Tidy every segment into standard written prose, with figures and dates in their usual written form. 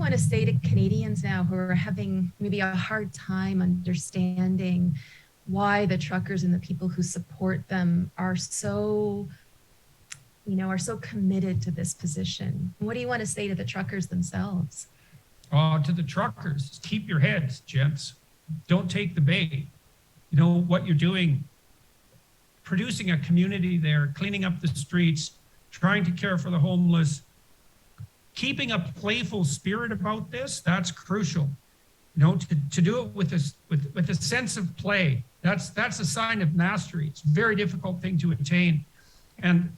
want to say to Canadians now who are having maybe a hard time understanding why the truckers and the people who support them are so, are so committed to this position? What do you want to say to the truckers themselves? To the truckers, keep your heads, gents. Don't take the bait. You know what you're doing, producing a community there, cleaning up the streets, trying to care for the homeless, keeping a playful spirit about this, that's crucial. To do it with a sense of play, that's a sign of mastery. It's a very difficult thing to attain. And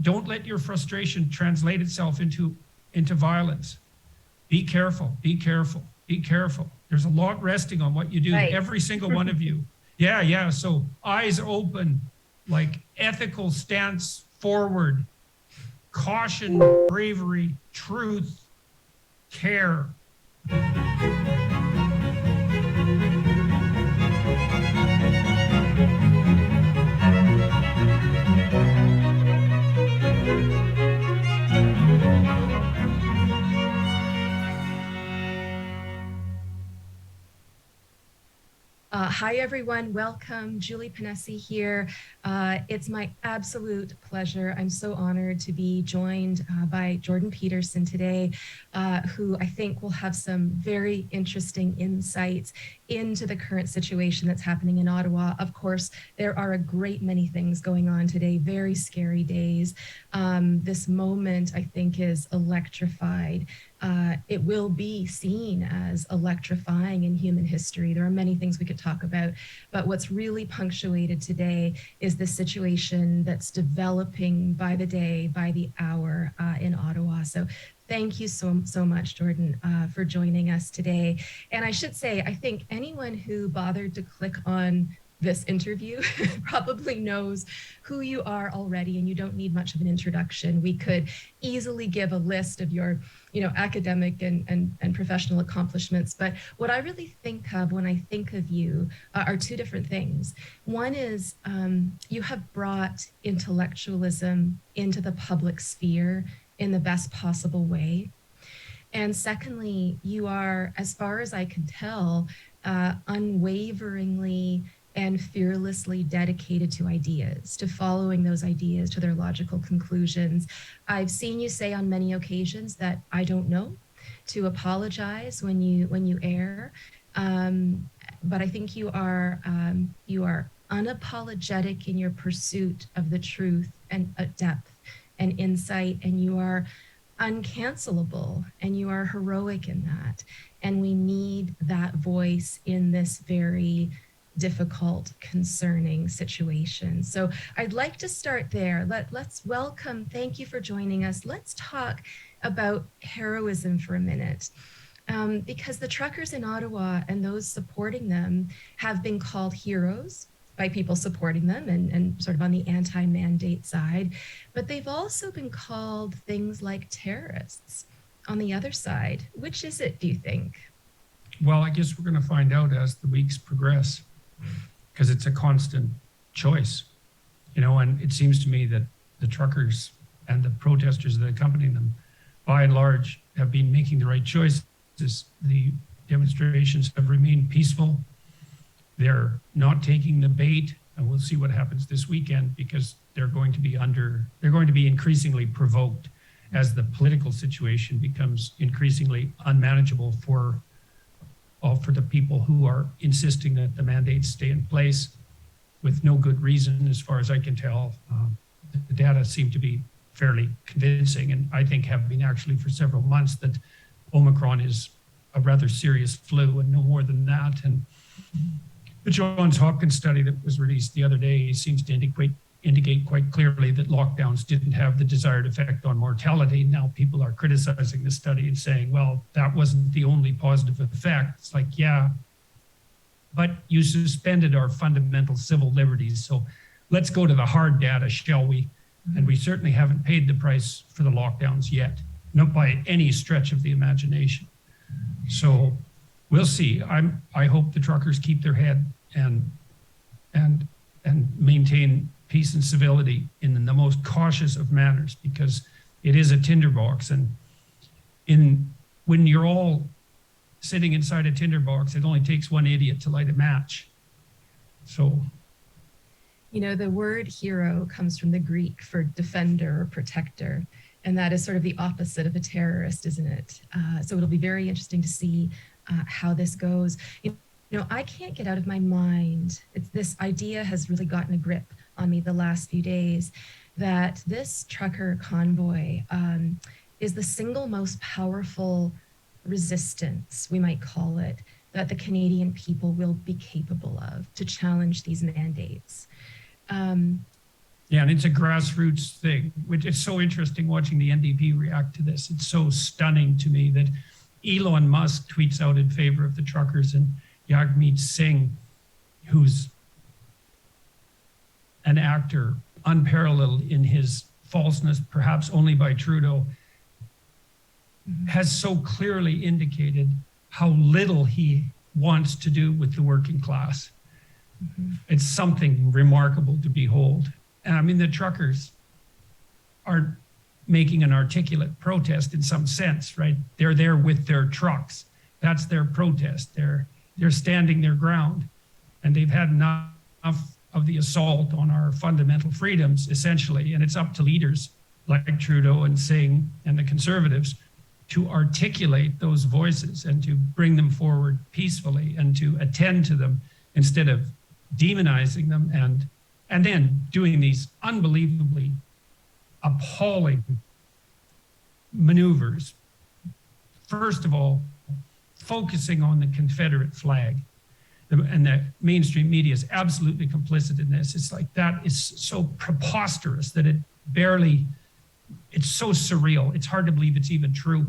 don't let your frustration translate itself into violence. Be careful, be careful, be careful. There's a lot resting on what you do, right. Every single one of you. Yeah. So eyes open, like ethical stance forward, caution, bravery, truth, care. Hi, everyone. Welcome. Julie Panesi here. It's my absolute pleasure. I'm so honored to be joined by Jordan Peterson today, who I think will have some very interesting insights into the current situation that's happening in Ottawa. Of course, there are a great many things going on today, very scary days. This moment, I think, is electrified. It will be seen as electrifying in human history. There are many things we could talk about, but what's really punctuated today is the situation that's developing by the day, by the hour in Ottawa. So thank you so much, Jordan, for joining us today. And I should say, I think anyone who bothered to click on this interview probably knows who you are already, and you don't need much of an introduction. We could easily give a list of your academic and professional accomplishments. But what I really think of when I think of you are two different things. One is you have brought intellectualism into the public sphere in the best possible way. And secondly, you are, as far as I can tell, unwaveringly and fearlessly dedicated to ideas, to following those ideas to their logical conclusions. I've seen you say on many occasions that I don't know, to apologize when you err. But I think you are unapologetic in your pursuit of the truth and depth and insight, and you are uncancelable, and you are heroic in that. And we need that voice in this very difficult, concerning situation. So I'd like to start there. Let's welcome, thank you for joining us. Let's talk about heroism for a minute. Because the truckers in Ottawa and those supporting them have been called heroes by people supporting them and sort of on the anti-mandate side, but they've also been called things like terrorists on the other side. Which is it, do you think? Well, I guess we're going to find out as the weeks progress, because it's a constant choice, and it seems to me that the truckers and the protesters that accompany them, by and large, have been making the right choices. The demonstrations have remained peaceful. They're not taking the bait, and we'll see what happens this weekend, because they're going to be increasingly provoked as the political situation becomes increasingly unmanageable for the people who are insisting that the mandates stay in place with no good reason, as far as I can tell. The data seem to be fairly convincing, and I think have been actually for several months, that Omicron is a rather serious flu and no more than that. And the Johns Hopkins study that was released the other day seems to indicate quite clearly that lockdowns didn't have the desired effect on mortality. Now people are criticizing the study and saying, well, that wasn't the only positive effect. It's like, yeah, but you suspended our fundamental civil liberties. So let's go to the hard data, shall we? And we certainly haven't paid the price for the lockdowns yet, not by any stretch of the imagination. So we'll see. I hope the truckers keep their head and maintain peace and civility in the most cautious of manners, because it is a tinderbox. And in when you're all sitting inside a tinderbox, it only takes one idiot to light a match. So, You know, the word hero comes from the Greek for defender or protector, and that is sort of the opposite of a terrorist, isn't it? So it'll be very interesting to see how this goes. You know, I can't get out of my mind. This idea has really gotten a grip on me the last few days that this trucker convoy is the single most powerful resistance, we might call it, that the Canadian people will be capable of to challenge these mandates. Um, yeah, and it's a grassroots thing, which is so interesting watching the NDP react to this. It's so stunning to me that Elon Musk tweets out in favor of the truckers, and Jagmeet Singh, who's an actor unparalleled in his falseness, perhaps only by Trudeau, has so clearly indicated how little he wants to do with the working class. It's something remarkable to behold. And I mean, the truckers are making an articulate protest in some sense, right? They're there with their trucks. That's their protest. They're standing their ground. And they've had enough of the assault on our fundamental freedoms, essentially. And it's up to leaders like Trudeau and Singh and the Conservatives to articulate those voices and to bring them forward peacefully and to attend to them instead of demonizing them and then doing these unbelievably appalling maneuvers. First of all, focusing on the Confederate flag. And the mainstream media is absolutely complicit in this. It's like, that is so preposterous that it's so surreal. It's hard to believe it's even true.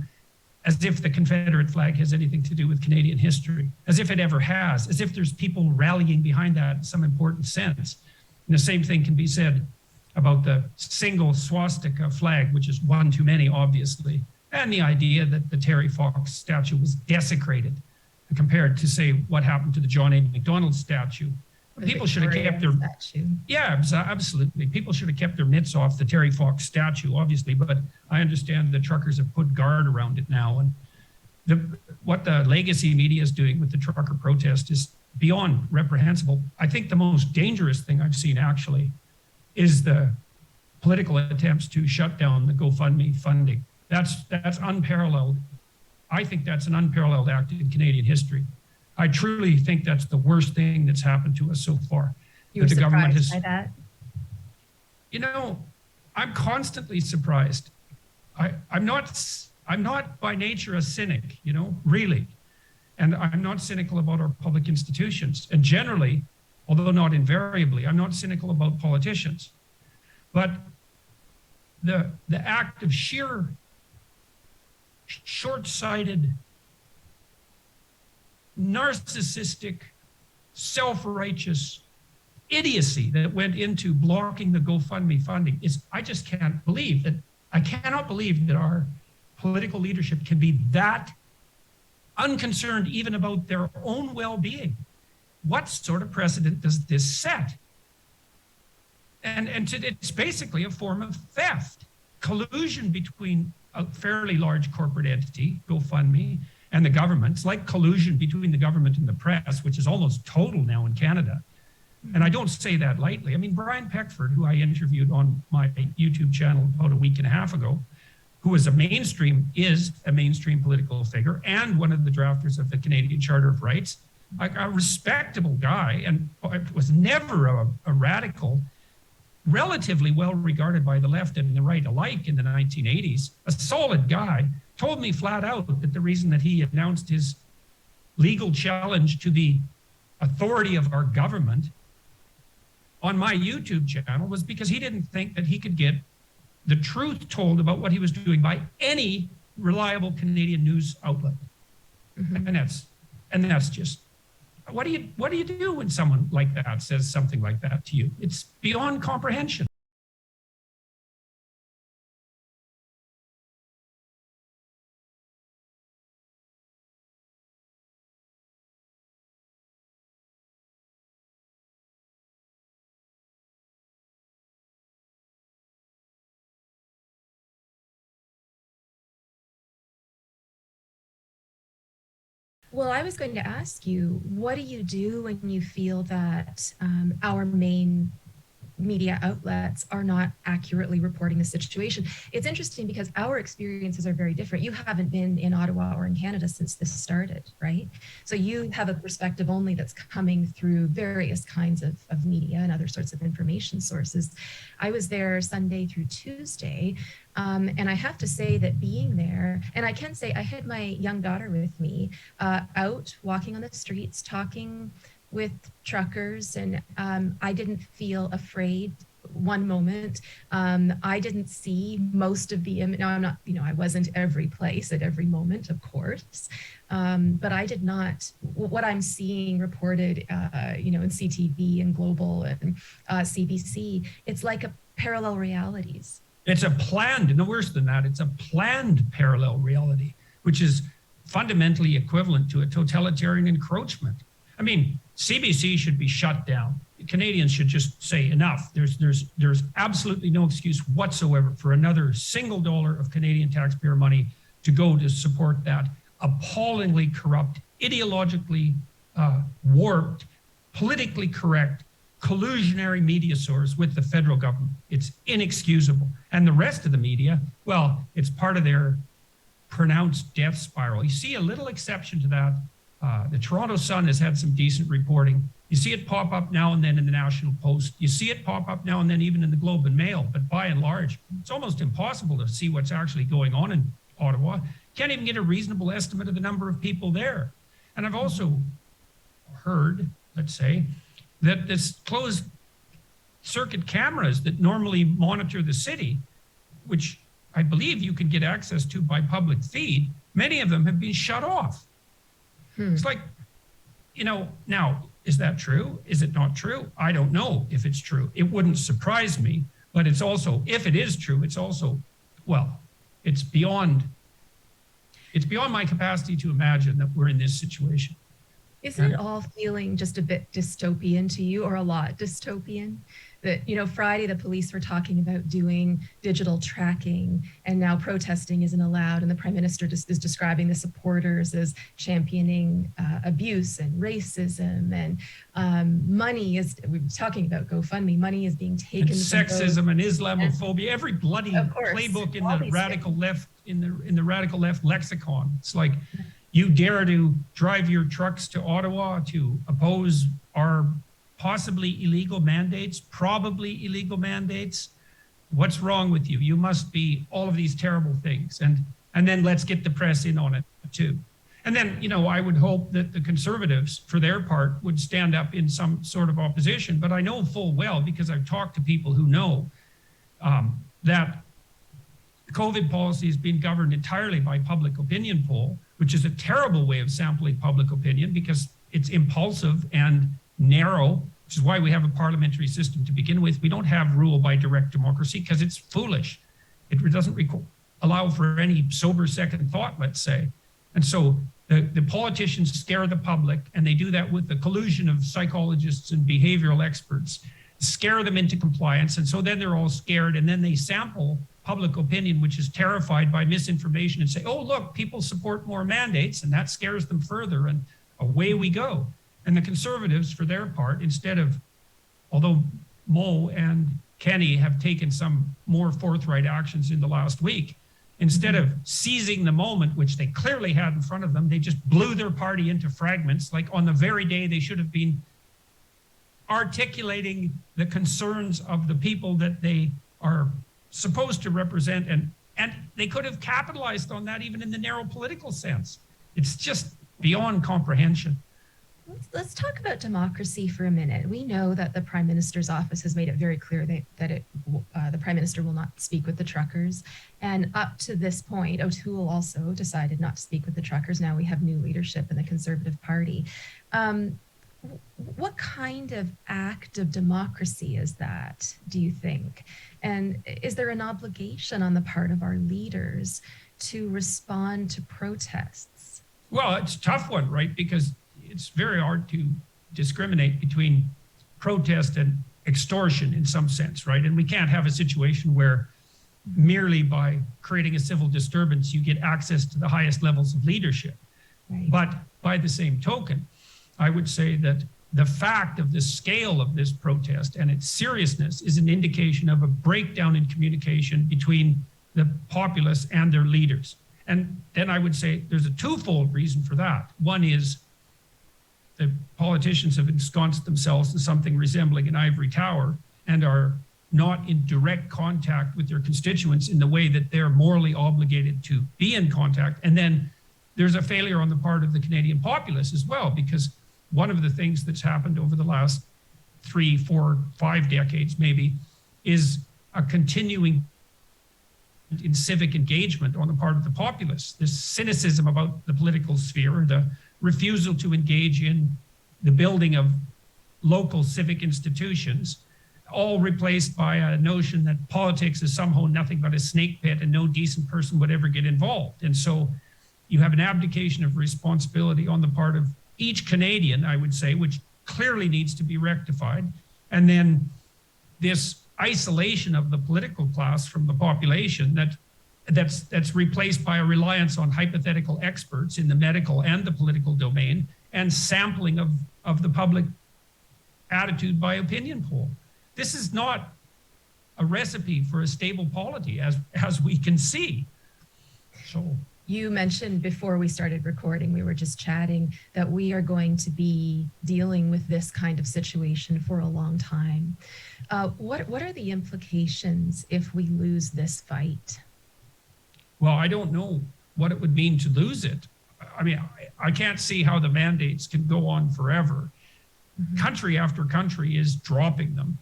As if the Confederate flag has anything to do with Canadian history, as if it ever has, as if there's people rallying behind that in some important sense. And the same thing can be said about the single swastika flag, which is one too many, obviously, and the idea that the Terry Fox statue was desecrated compared to, say, what happened to the John A. Macdonald statue. People should have kept their statue. Yeah, absolutely. People should have kept their mitts off the Terry Fox statue, obviously. But I understand the truckers have put guard around it now, and what the legacy media is doing with the trucker protest is beyond reprehensible. I think the most dangerous thing I've seen actually is the political attempts to shut down the GoFundMe funding. That's unparalleled. I think that's an unparalleled act in Canadian history. I truly think that's the worst thing that's happened to us so far. You were surprised by that? You know, I'm constantly surprised. I'm not by nature a cynic, you know, really. And I'm not cynical about our public institutions. And generally, although not invariably, I'm not cynical about politicians. But the act of sheer short-sighted, narcissistic, self-righteous idiocy that went into blocking the GoFundMe funding I cannot believe that our political leadership can be that unconcerned even about their own well-being. What sort of precedent does this set? And it's basically a form of theft, collusion between a fairly large corporate entity, GoFundMe, and the government. It's like collusion between the government and the press, which is almost total now in Canada. And I don't say that lightly. I mean, Brian Peckford, who I interviewed on my YouTube channel about a week and a half ago, who is a mainstream political figure and one of the drafters of the Canadian Charter of Rights, a respectable guy, and was never a radical, relatively well regarded by the left and the right alike in the 1980s, a solid guy, told me flat out that the reason that he announced his legal challenge to the authority of our government on my YouTube channel was because he didn't think that he could get the truth told about what he was doing by any reliable Canadian news outlet. Mm-hmm. And that's just, what do you do when someone like that says something like that to you? It's beyond comprehension. Well, I was going to ask you, what do you do when you feel that our main media outlets are not accurately reporting the situation? It's interesting because our experiences are very different. You haven't been in Ottawa or in Canada since this started, right? So you have a perspective only that's coming through various kinds of media and other sorts of information sources. I was there Sunday through Tuesday. And I have to say that being there, and I can say I had my young daughter with me out walking on the streets, talking with truckers, and I didn't feel afraid one moment. I didn't see most of the image. Now, I'm not, I wasn't every place at every moment, of course, but I did not, what I'm seeing reported, in CTV and Global and CBC, it's like a parallel realities. It's a planned, no worse than that, it's a planned parallel reality, which is fundamentally equivalent to a totalitarian encroachment. I mean, CBC should be shut down. Canadians should just say enough. There's absolutely no excuse whatsoever for another single dollar of Canadian taxpayer money to go to support that appallingly corrupt, ideologically warped, politically correct, collusionary media source with the federal government. It's inexcusable. And the rest of the media, well, it's part of their pronounced death spiral. You see a little exception to that. The Toronto Sun has had some decent reporting. You see it pop up now and then in the National Post. You see it pop up now and then even in the Globe and Mail. But by and large, it's almost impossible to see what's actually going on in Ottawa. Can't even get a reasonable estimate of the number of people there. And I've also heard, let's say, that this closed circuit cameras that normally monitor the city, which I believe you can get access to by public feed, many of them have been shut off. It's like, now, is that true? Is it not true? I don't know if it's true. It wouldn't surprise me, but it's also, if it is true, it's also, well, it's beyond my capacity to imagine that we're in this situation. Isn't it all feeling just a bit dystopian to you, or a lot dystopian? That, Friday the police were talking about doing digital tracking, and now protesting isn't allowed. And the Prime Minister is describing the supporters as championing abuse and racism. And money is, we were talking about GoFundMe, money is being taken. And sexism and Islamophobia, every bloody playbook in the radical left, in the radical left lexicon. It's like, you dare to drive your trucks to Ottawa to oppose our possibly illegal mandates, probably illegal mandates. What's wrong with you? You must be all of these terrible things. And then let's get the press in on it too. And then, I would hope that the Conservatives, for their part, would stand up in some sort of opposition. But I know full well, because I've talked to people who know, that COVID policy is being governed entirely by public opinion poll, which is a terrible way of sampling public opinion because it's impulsive and narrow, which is why we have a parliamentary system to begin with. We don't have rule by direct democracy because it's foolish. It doesn't allow for any sober second thought, let's say. And so the politicians scare the public, and they do that with the collusion of psychologists and behavioral experts, scare them into compliance. And so then they're all scared, and then they sample public opinion, which is terrified by misinformation, and say, oh, look, people support more mandates, and that scares them further, and away we go. And the Conservatives, for their part, instead of, although Mo and Kenny have taken some more forthright actions in the last week, instead of seizing the moment, which they clearly had in front of them, they just blew their party into fragments, like on the very day they should have been articulating the concerns of the people that they are supposed to represent, and they could have capitalized on that even in the narrow political sense. It's just beyond comprehension. Let's talk about democracy for a minute. We know that the Prime Minister's office has made it very clear that the Prime Minister will not speak with the truckers. And up to this point, O'Toole also decided not to speak with the truckers. Now we have new leadership in the Conservative Party. What kind of act of democracy is that, do you think? And is there an obligation on the part of our leaders to respond to protests? Well, it's a tough one, right? Because it's very hard to discriminate between protest and extortion in some sense, right? And we can't have a situation where merely by creating a civil disturbance, you get access to the highest levels of leadership. Right. But by the same token, I would say that the fact of the scale of this protest and its seriousness is an indication of a breakdown in communication between the populace and their leaders. And then I would say there's a twofold reason for that. One is the politicians have ensconced themselves in something resembling an ivory tower and are not in direct contact with their constituents in the way that they're morally obligated to be in contact. And then there's a failure on the part of the Canadian populace as well, because one of the things that's happened over the last 3, 4, 5 decades maybe is a continuing in civic engagement on the part of the populace. This cynicism about the political sphere, the refusal to engage in the building of local civic institutions, all replaced by a notion that politics is somehow nothing but a snake pit and no decent person would ever get involved. And so you have an abdication of responsibility on the part of each Canadian, I would say, which clearly needs to be rectified. And then this isolation of the political class from the population that's replaced by a reliance on hypothetical experts in the medical and the political domain and sampling of the public attitude by opinion poll. This is not a recipe for a stable polity, as we can see. So you mentioned before we started recording, we were just chatting, that we are going to be dealing with this kind of situation for a long time. What are the implications if we lose this fight? Well, I don't know what it would mean to lose it. I mean, I can't see how the mandates can go on forever. Mm-hmm. Country after country is dropping them.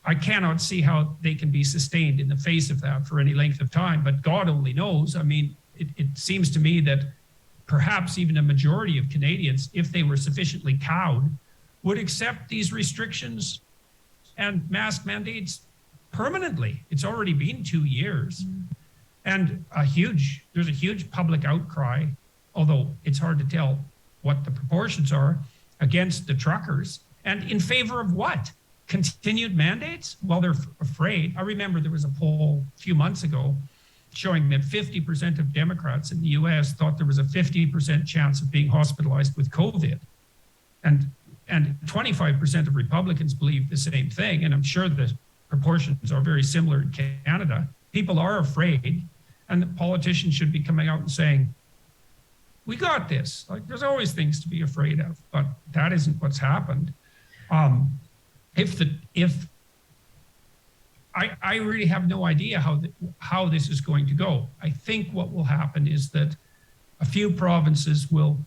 I cannot see how they can be sustained in the face of that for any length of time, but God only knows. I mean, it seems to me that perhaps even a majority of Canadians, if they were sufficiently cowed, would accept these restrictions and mask mandates permanently. It's already been 2 years. Mm. And there's a huge public outcry, although it's hard to tell what the proportions are, against the truckers. And in favor of what? Continued mandates? Well, they're afraid. I remember there was a poll a few months ago showing that 50% of Democrats in the US thought there was a 50% chance of being hospitalized with COVID. And 25% of Republicans believe the same thing. And I'm sure the proportions are very similar in Canada. People are afraid, and the politicians should be coming out and saying, we got this. Like, there's always things to be afraid of, but that isn't what's happened. I really have no idea how this is going to go. I think what will happen is that a few provinces will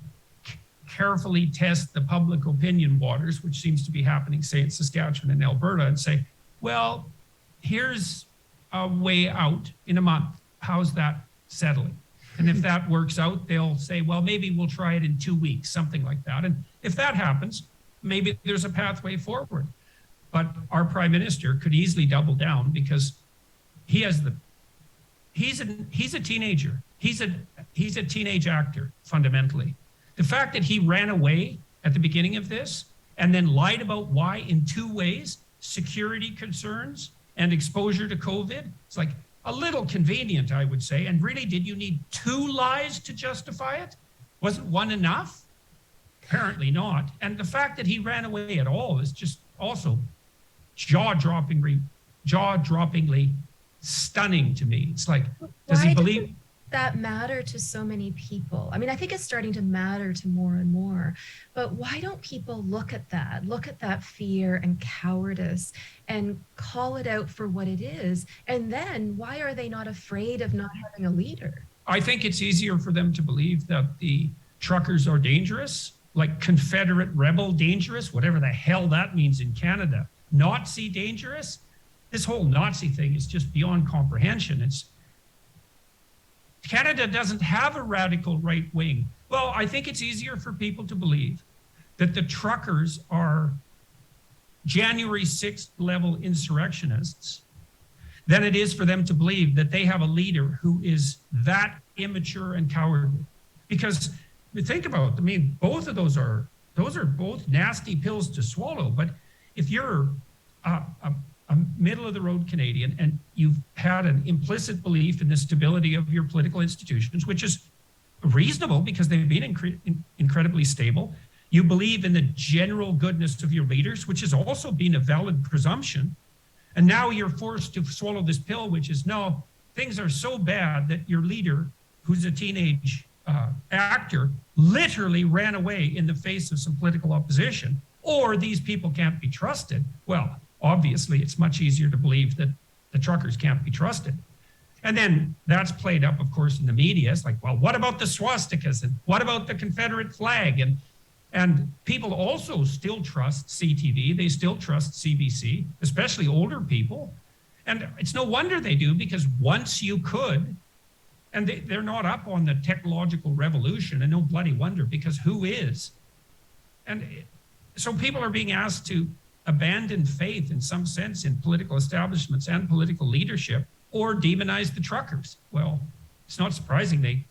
carefully test the public opinion waters, which seems to be happening, say, in Saskatchewan and Alberta, and say, well, here's a way out in a month. How's that settling? And if that works out, they'll say, well, maybe we'll try it in 2 weeks, something like that. And if that happens, maybe there's a pathway forward. But our prime minister could easily double down because he's a teenager. He's a teenage actor, fundamentally. The fact that he ran away at the beginning of this and then lied about why in 2 ways, security concerns and exposure to COVID, it's like a little convenient, I would say. And really, did you need 2 lies to justify it? Wasn't one enough? Apparently not. And the fact that he ran away at all is just also jaw-droppingly stunning to me. It's like, does he believe that matter to so many people? I mean, I think it's starting to matter to more and more, but why don't people look at that fear and cowardice and call it out for what it is? And then why are they not afraid of not having a leader? I think it's easier for them to believe that the truckers are dangerous, like Confederate rebel dangerous, whatever the hell that means in Canada. Nazi dangerous? This whole Nazi thing is just beyond comprehension. Canada doesn't have a radical right wing. Well, I think it's easier for people to believe that the truckers are January 6th level insurrectionists than it is for them to believe that they have a leader who is that immature and cowardly. Because think about it, I mean, both of those are both nasty pills to swallow. But if you're a middle of the road Canadian and you've had an implicit belief in the stability of your political institutions, which is reasonable because they've been incredibly stable. You believe in the general goodness of your leaders, which has also been a valid presumption. And now you're forced to swallow this pill, which is no, things are so bad that your leader, who's a teenage actor, literally ran away in the face of some political opposition, or these people can't be trusted. Well, obviously, it's much easier to believe that the truckers can't be trusted. And then that's played up, of course, in the media. It's like, well, what about the swastikas? And what about the Confederate flag? And people also still trust CTV. They still trust CBC, especially older people. And it's no wonder they do, because once you could, and they're not up on the technological revolution, and no bloody wonder, because who is? And so people are being asked to abandon faith in some sense in political establishments and political leadership, or demonize the truckers. Well, it's not surprising they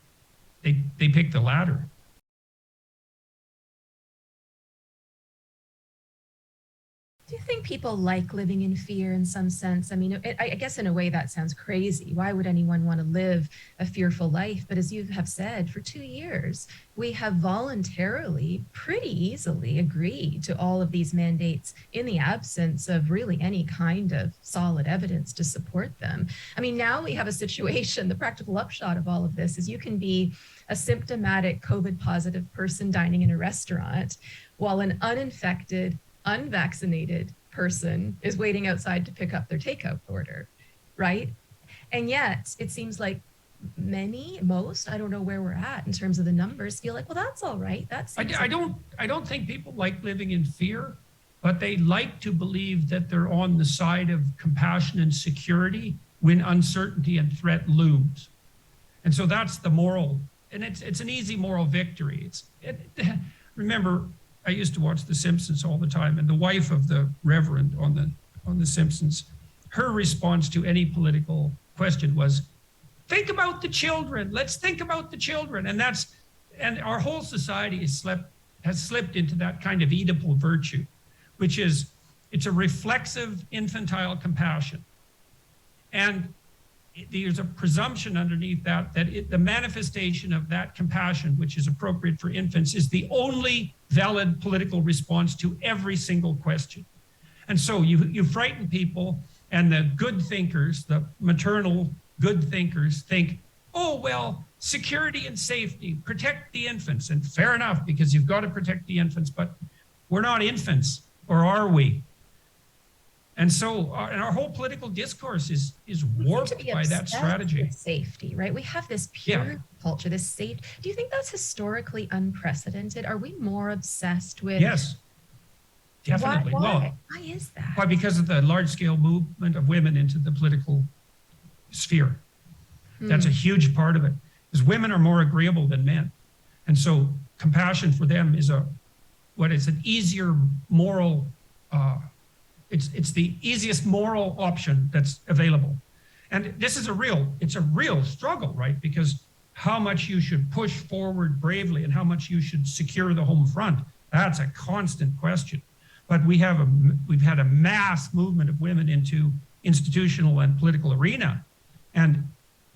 pick the latter. Do you think people like living in fear in some sense? I mean, I guess in a way that sounds crazy. Why would anyone want to live a fearful life? But as you have said, for 2 years, we have voluntarily, pretty easily agreed to all of these mandates in the absence of really any kind of solid evidence to support them. I mean, now we have a situation, the practical upshot of all of this is you can be a symptomatic COVID positive person dining in a restaurant while an uninfected, unvaccinated person is waiting outside to pick up their takeout order, right? And yet it seems like most, I don't know where we're at in terms of the numbers, feel like, well, that's all right. I don't think people like living in fear, but they like to believe that they're on the side of compassion and security when uncertainty and threat looms. And so that's the moral, and it's an easy moral victory. Remember, I used to watch The Simpsons all the time, and the wife of the Reverend on the Simpsons, her response to any political question was, think about the children. Let's think about the children. And our whole society has slipped into that kind of Oedipal virtue, which is, it's a reflexive infantile compassion. And there's a presumption underneath that the manifestation of that compassion, which is appropriate for infants, is the only valid political response to every single question. And so you frighten people, and the good thinkers, the maternal good thinkers, think, oh, well, security and safety, protect the infants. And fair enough, because you've got to protect the infants, but we're not infants, or are we? And so and our whole political discourse is warped by that strategy. With safety, right? We have this pure culture, this safe. Do you think that's historically unprecedented? Are we more obsessed with? Yes, definitely. Why is that? Why? Because of the large-scale movement of women into the political sphere. That's a huge part of it, because women are more agreeable than men. And so compassion for them is an easier moral, it's the easiest moral option that's available. And this is it's a real struggle, right? Because how much you should push forward bravely and how much you should secure the home front, that's a constant question. But we've had a mass movement of women into institutional and political arena. And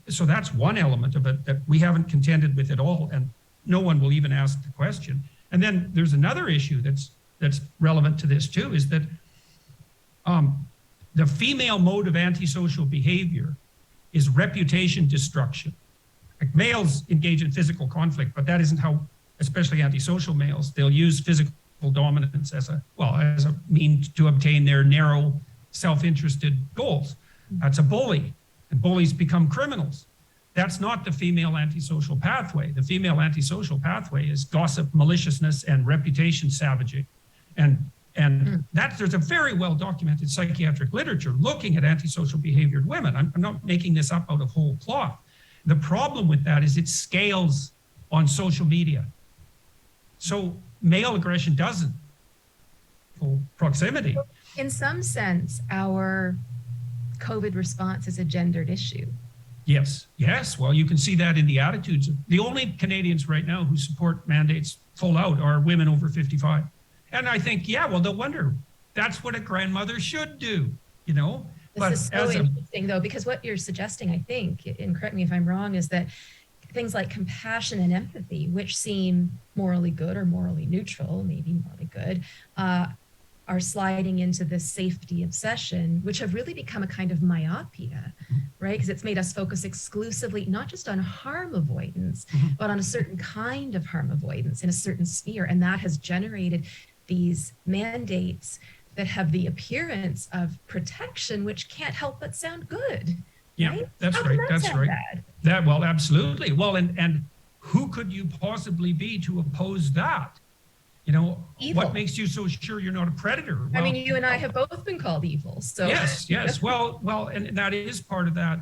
so that's one element of it that we haven't contended with at all, and no one will even ask the question. And then there's another issue that's relevant to this too, is that the female mode of antisocial behavior is reputation destruction. Like, males engage in physical conflict, but that isn't how, especially antisocial males, they'll use physical dominance as a mean to obtain their narrow, self-interested goals. That's a bully, and bullies become criminals. That's not the female antisocial pathway. The female antisocial pathway is gossip, maliciousness, and reputation savaging. And there's a very well documented psychiatric literature looking at antisocial behavior in women. I'm not making this up out of whole cloth. The problem with that is it scales on social media. So male aggression doesn't. Proximity. In some sense, our COVID response is a gendered issue. Yes. Well, you can see that in the attitudes. The only Canadians right now who support mandates full out are women over 55. And I think, no wonder. That's what a grandmother should do, you know? This is so interesting, though, because what you're suggesting, I think, and correct me if I'm wrong, is that things like compassion and empathy, which seem morally good or morally neutral, maybe morally good, are sliding into this safety obsession, which have really become a kind of myopia, right? Because it's made us focus exclusively, not just on harm avoidance, but on a certain kind of harm avoidance in a certain sphere. And that has generated these mandates that have the appearance of protection, which can't help but sound good. Yeah, right? that's How right. can That's sound right. bad? That, well, absolutely. Well, and who could you possibly be to oppose that? Evil. What makes you so sure you're not a predator? I Well, mean, you and I have both been called evil. So yes. Well, and that is part of that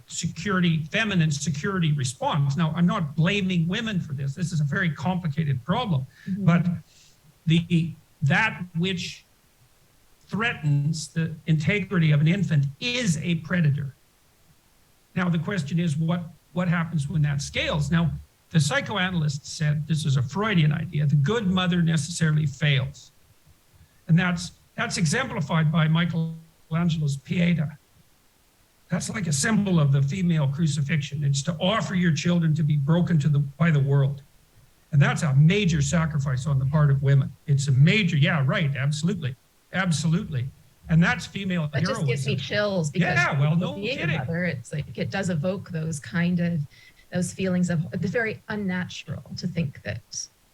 security, feminine security response. Now, I'm not blaming women for this. This is a very complicated problem, but that which threatens the integrity of an infant is a predator. Now, the question is what happens when that scales? Now, the psychoanalyst said, this is a Freudian idea, the good mother necessarily fails. And that's exemplified by Michelangelo's Pieta. That's like a symbol of the female crucifixion. It's to offer your children to be broken by the world. And that's a major sacrifice on the part of women. It's a major, yeah, right, absolutely. And that's female that heroism. just gives me chills because no being kidding. a mother, it's like it does evoke those kind of those feelings of it's very unnatural to think that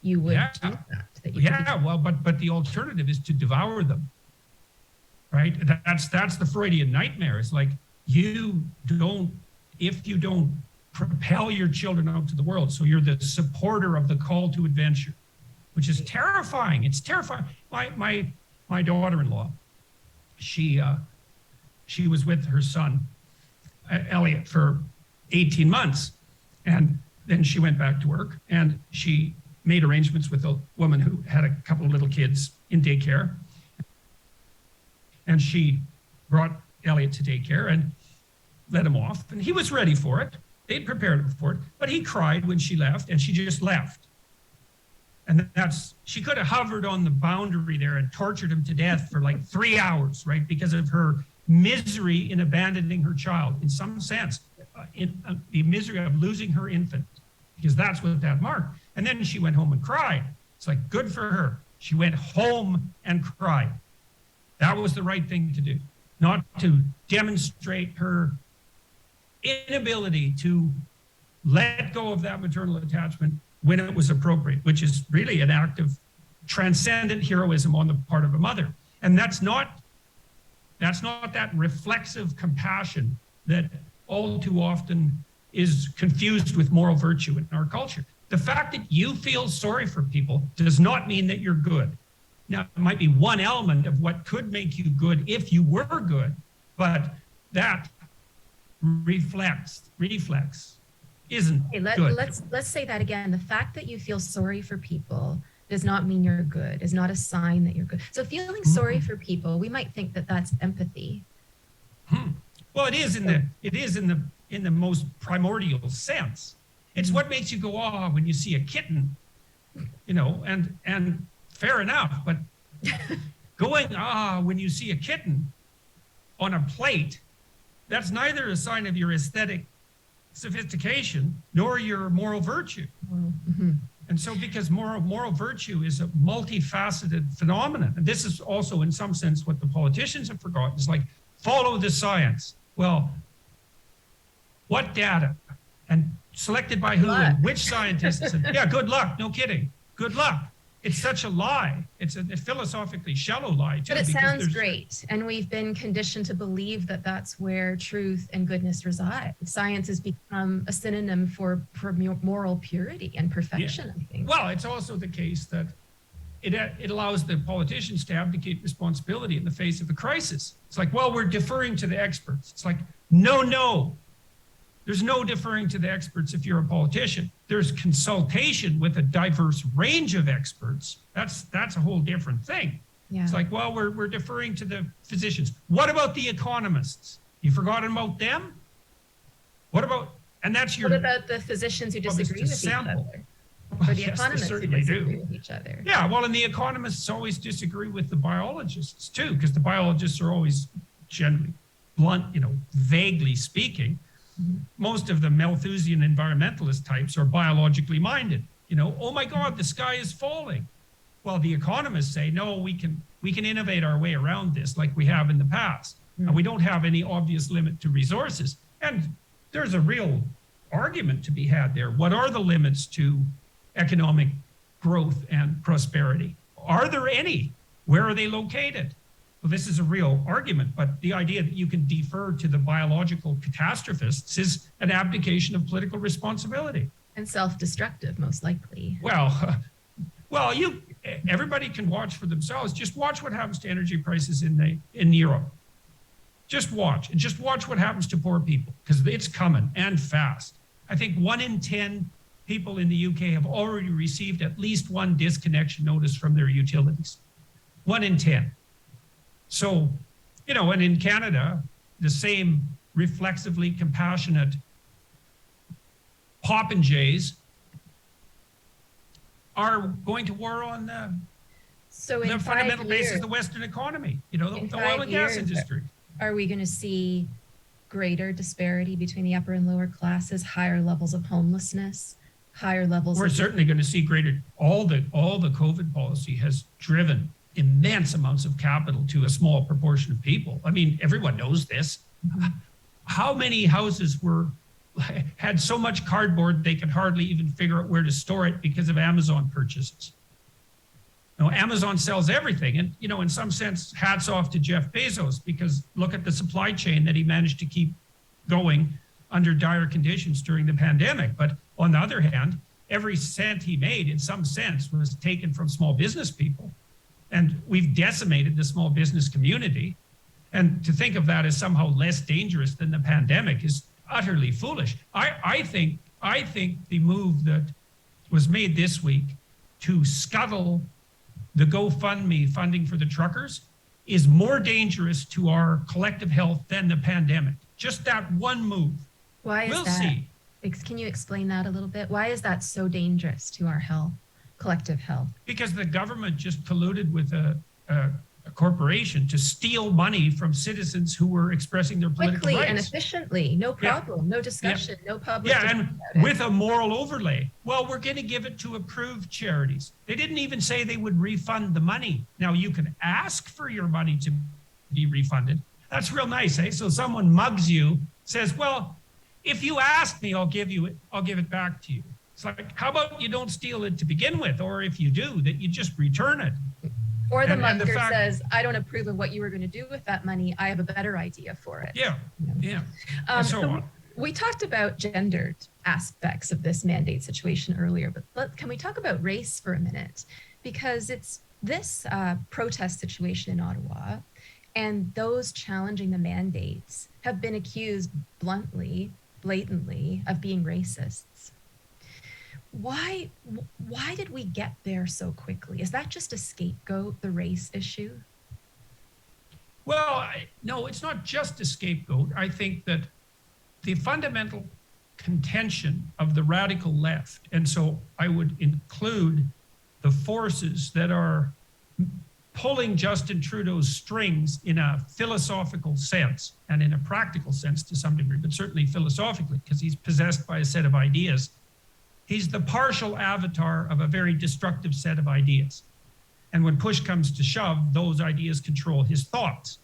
you would do that you but the alternative is to devour them, right? That's the Freudian nightmare. It's like if you don't propel your children out to the world, so you're the supporter of the call to adventure, which is terrifying. It's terrifying. My daughter-in-law, she was with her son Elliot for 18 months. And then she went back to work and she made arrangements with a woman who had a couple of little kids in daycare. And she brought Elliot to daycare and let him off. And he was ready for it. They'd prepared him for it. But he cried when she left and she just left. And she could have hovered on the boundary there and tortured him to death for like 3 hours, right? Because of her misery in abandoning her child, in some sense. The misery of losing her infant, because that's what that marked. And then she went home and cried. It's like, good for her. She went home and cried. That was the right thing to do, not to demonstrate her inability to let go of that maternal attachment when it was appropriate, which is really an act of transcendent heroism on the part of a mother. And that's not that reflexive compassion that all too often is confused with moral virtue in our culture. The fact that you feel sorry for people does not mean that you're good. Now, it might be one element of what could make you good if you were good, but that reflex isn't good. Let's say that again. The fact that you feel sorry for people does not mean you're good, is not a sign that you're good. So feeling sorry for people, we might think that that's empathy. Well, it is in the most primordial sense. It's what makes you go, when you see a kitten, and fair enough, but going, when you see a kitten on a plate, that's neither a sign of your aesthetic sophistication nor your moral virtue. And so because moral virtue is a multifaceted phenomenon, and this is also in some sense what the politicians have forgotten, is like, follow the science. Well, what data? And selected by who and which scientists? And, good luck. No kidding. Good luck. It's such a lie. It's a philosophically shallow lie, too. But it sounds great. And we've been conditioned to believe that that's where truth and goodness reside. Science has become a synonym for moral purity and perfection, I think. Well, it's also the case that it allows the politicians to abdicate responsibility in the face of a crisis. It's like, well, we're deferring to the experts. It's like, no. There's no deferring to the experts if you're a politician. There's consultation with a diverse range of experts. That's a whole different thing. Yeah. It's like, well, we're deferring to the physicians. What about the economists? You forgotten about them? What about the physicians who disagree with each other? Or the economists who disagree with each other? Yeah, well, and the economists always disagree with the biologists too, because the biologists are always generally blunt, vaguely speaking, most of the Malthusian environmentalist types are biologically minded. You know, oh my God, the sky is falling. Well, the economists say, no, we can innovate our way around this like we have in the past. And we don't have any obvious limit to resources. And there's a real argument to be had there. What are the limits to economic growth and prosperity? Are there any? Where are they located? Well, this is a real argument, but the idea that you can defer to the biological catastrophists is an abdication of political responsibility. And self-destructive, most likely. Well, everybody can watch for themselves. Just watch what happens to energy prices in Europe. Just watch, and just watch what happens to poor people, because it's coming and fast. I think 1 in 10 people in the UK have already received at least one disconnection notice from their utilities. 1 in 10. So, you know, and in Canada, the same reflexively compassionate popinjays are going to war on the fundamental basis of the Western economy, you know, the oil and gas industry. Are we going to see greater disparity between the upper and lower classes, higher levels of homelessness, higher levels? We're certainly going to see greater. All the COVID policy has driven immense amounts of capital to a small proportion of people. I mean, everyone knows this. How many houses had so much cardboard they could hardly even figure out where to store it because of Amazon purchases? Now, Amazon sells everything. And, you know, in some sense, hats off to Jeff Bezos, because look at the supply chain that he managed to keep going under dire conditions during the pandemic. But on the other hand, every cent he made, in some sense, was taken from small business people. And we've decimated the small business community. And to think of that as somehow less dangerous than the pandemic is utterly foolish. I think the move that was made this week to scuttle the GoFundMe funding for the truckers is more dangerous to our collective health than the pandemic. Just that one move. Why is we'll that? See. Can you explain that a little bit? Why is that so dangerous to our health, collective health? Because the government just colluded with a corporation to steal money from citizens who were expressing their political rights. Quickly and efficiently, no problem, no discussion, no public. Yeah, and with a moral overlay. Well, we're going to give it to approved charities. They didn't even say they would refund the money. Now, you can ask for your money to be refunded. That's real nice, eh? So someone mugs you, says, well, if you ask me, I'll give it back to you. It's like, how about you don't steal it to begin with? Or if you do, that you just return it. Or the mugger says, I don't approve of what you were going to do with that money. I have a better idea for it. Yeah, yeah. And so on. We talked about gendered aspects of this mandate situation earlier, but can we talk about race for a minute? Because it's this protest situation in Ottawa, and those challenging the mandates have been accused bluntly, blatantly, of being racists. Why did we get there so quickly? Is that just a scapegoat, the race issue? Well, no, it's not just a scapegoat. I think that the fundamental contention of the radical left, and so I would include the forces that are pulling Justin Trudeau's strings in a philosophical sense and in a practical sense to some degree, but certainly philosophically, because he's possessed by a set of ideas. He's the partial avatar of a very destructive set of ideas. And when push comes to shove, those ideas control his thoughts.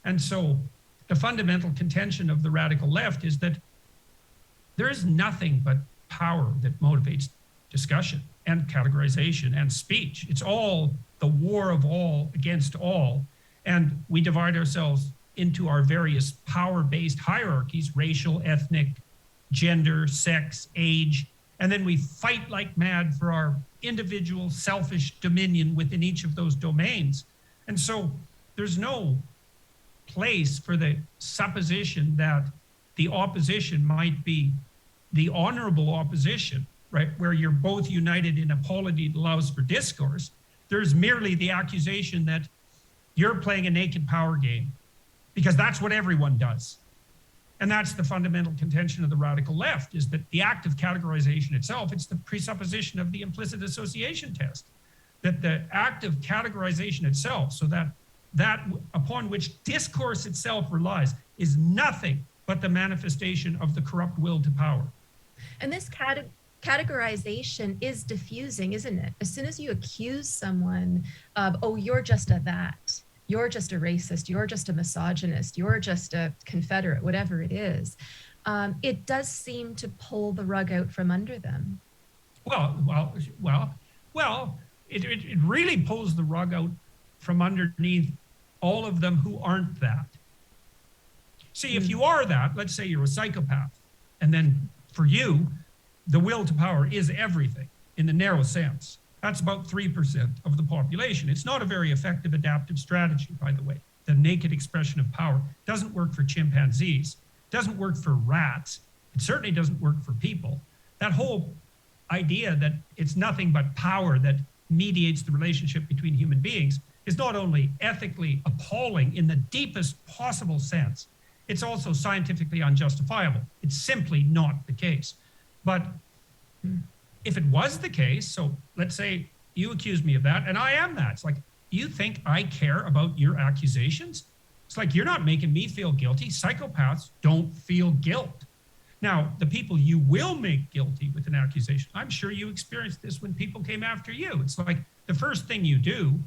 And so the fundamental contention of the radical left is that there is nothing but power that motivates discussion and categorization and speech. It's all the war of all against all. And we divide ourselves into our various power-based hierarchies, racial, ethnic, gender, sex, age, and then we fight like mad for our individual selfish dominion within each of those domains. And so there's no place for the supposition that the opposition might be the honorable opposition, right, where you're both united in a polity that allows for discourse. There's merely the accusation that you're playing a naked power game, because that's what everyone does. And that's the fundamental contention of the radical left, is that the act of categorization itself, it's the presupposition of the implicit association test, that the act of categorization itself, so that upon which discourse itself relies, is nothing but the manifestation of the corrupt will to power. And this categorization is diffusing, isn't it? As soon as you accuse someone of, oh, you're just a that, you're just a racist, you're just a misogynist, you're just a Confederate, whatever it is, it does seem to pull the rug out from under them. It really pulls the rug out from underneath all of them who aren't that. See, if you are that, let's say you're a psychopath, and then for you, the will to power is everything in the narrow sense. That's about 3% of the population. It's not a very effective adaptive strategy, by the way. The naked expression of power doesn't work for chimpanzees, doesn't work for rats. It certainly doesn't work for people. That whole idea that it's nothing but power that mediates the relationship between human beings is not only ethically appalling in the deepest possible sense, it's also scientifically unjustifiable. It's simply not the case. But if it was the case, so let's say you accuse me of that, and I am that. It's like, you think I care about your accusations? It's like, you're not making me feel guilty. Psychopaths don't feel guilt. Now, the people you will make guilty with an accusation, I'm sure you experienced this when people came after you. It's like the first thing you do,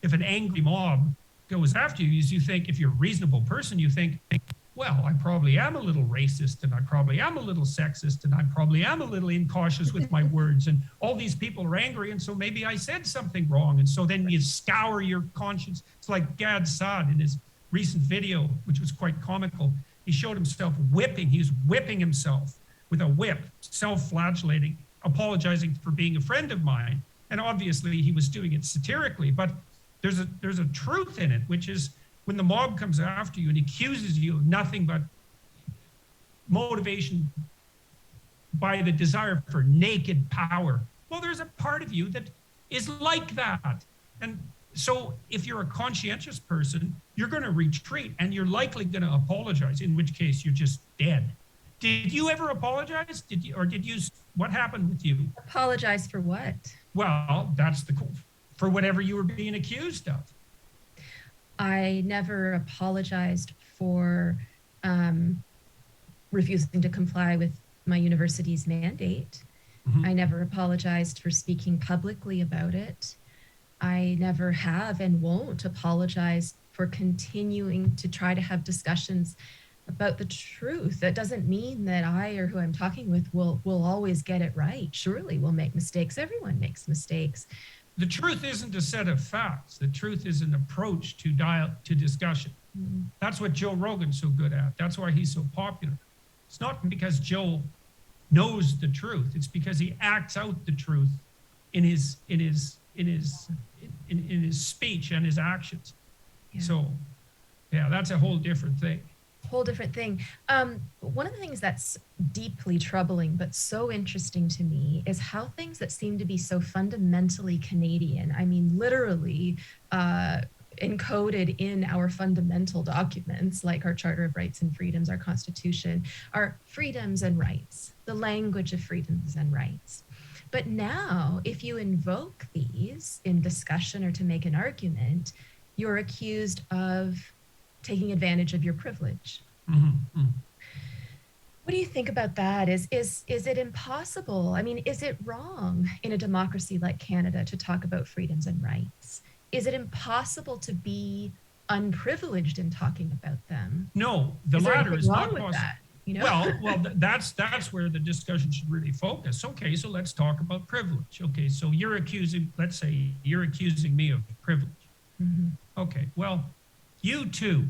if an angry mob goes after you, is you think, if you're a reasonable person, you think, well, I probably am a little racist, and I probably am a little sexist, and I probably am a little incautious with my words, and all these people are angry, and so maybe I said something wrong. And so then you scour your conscience. It's like Gad Saad in his recent video, which was quite comical. He showed himself whipping. He was whipping himself with a whip, self-flagellating, apologizing for being a friend of mine. And obviously he was doing it satirically, but there's a truth in it, which is when the mob comes after you and accuses you of nothing but motivation by the desire for naked power, well, there's a part of you that is like that. And so if you're a conscientious person, you're going to retreat and you're likely going to apologize, in which case you're just dead. Did you ever apologize? What happened with you? Apologize for what? Well, for whatever you were being accused of. I never apologized for refusing to comply with my university's mandate. Mm-hmm. I never apologized for speaking publicly about it. I never have and won't apologize for continuing to try to have discussions about the truth. That doesn't mean that I or who I'm talking with will always get it right. Surely we'll make mistakes. Everyone makes mistakes. The truth isn't a set of facts. The truth is an approach to discussion. Mm-hmm. That's what Joe Rogan's so good at. That's why he's so popular. It's not because Joe knows the truth. It's because he acts out the truth in his speech and his actions. Yeah. So, yeah, that's a whole different thing. Whole different thing. One of the things that's deeply troubling but so interesting to me is how things that seem to be so fundamentally Canadian, I mean literally encoded in our fundamental documents like our Charter of Rights and Freedoms, our Constitution, are freedoms and rights, the language of freedoms and rights. But now, if you invoke these in discussion or to make an argument, you're accused of taking advantage of your privilege. Mm-hmm. What do you think about that? Is it impossible? I mean, is it wrong in a democracy like Canada to talk about freedoms and rights? Is it impossible to be unprivileged in talking about them? No, the latter is not possible. That? You know? Well, that's where the discussion should really focus. Okay, so let's talk about privilege. Okay, so let's say you're accusing me of privilege. Mm-hmm. Okay, well, you too.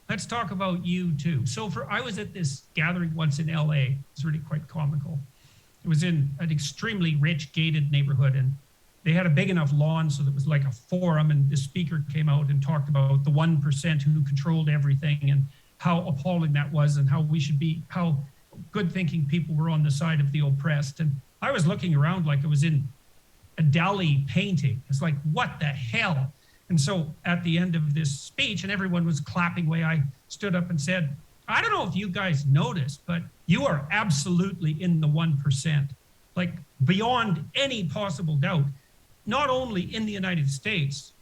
Let's talk about you too. So I was at this gathering once in LA. It's really quite comical. It was in an extremely rich gated neighborhood, and they had a big enough lawn so there was like a forum, and the speaker came out and talked about the 1% who controlled everything and how appalling that was, and how good thinking people were on the side of the oppressed. And I was looking around like I was in a Dali painting. It's like, what the hell? And so at the end of this speech, and everyone was clapping away, I stood up and said, I don't know if you guys noticed, but you are absolutely in the 1%, like beyond any possible doubt, not only in the United States,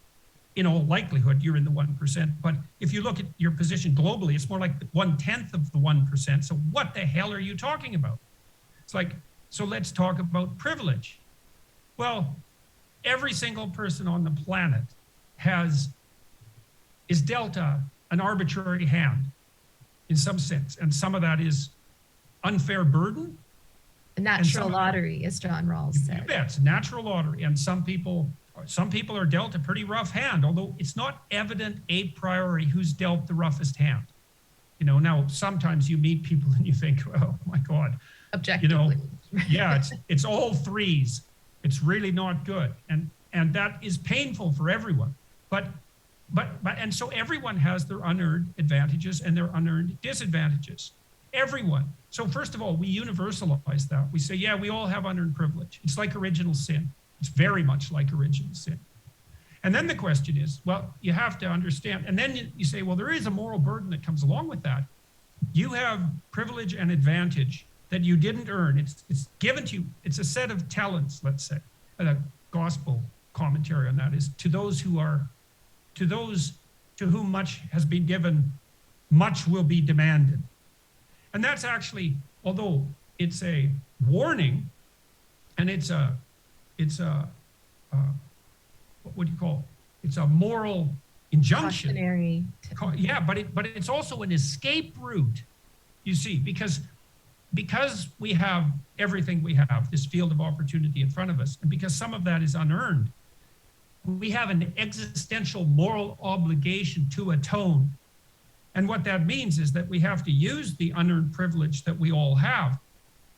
in all likelihood, you're in the 1%. But if you look at your position globally, it's more like 1/10 of the 1%. So what the hell are you talking about? It's like, so let's talk about privilege. Well, every single person on the planet is dealt an arbitrary hand in some sense. And some of that is unfair burden. A natural lottery, as John Rawls said. You bet, it's a natural lottery. And some people are dealt a pretty rough hand, although it's not evident a priori who's dealt the roughest hand. Now sometimes you meet people and you think, oh my God. Objectively. Yeah, it's all threes. It's really not good. And that is painful for everyone. But so everyone has their unearned advantages and their unearned disadvantages. Everyone. So first of all, we universalize that. We say, yeah, we all have unearned privilege. It's like original sin. It's very much like original sin. And then the question is, well, you have to understand. And then you say, well, there is a moral burden that comes along with that. You have privilege and advantage that you didn't earn. It's given to you. It's a set of talents, let's say. The gospel commentary on that is to those to whom much has been given, much will be demanded. And that's actually, although it's a warning, and it's a what would you call it? It's a moral injunction. Cautionary. Yeah, but it's also an escape route, you see, because we have everything we have, this field of opportunity in front of us, and because some of that is unearned, we have an existential moral obligation to atone. And what that means is that we have to use the unearned privilege that we all have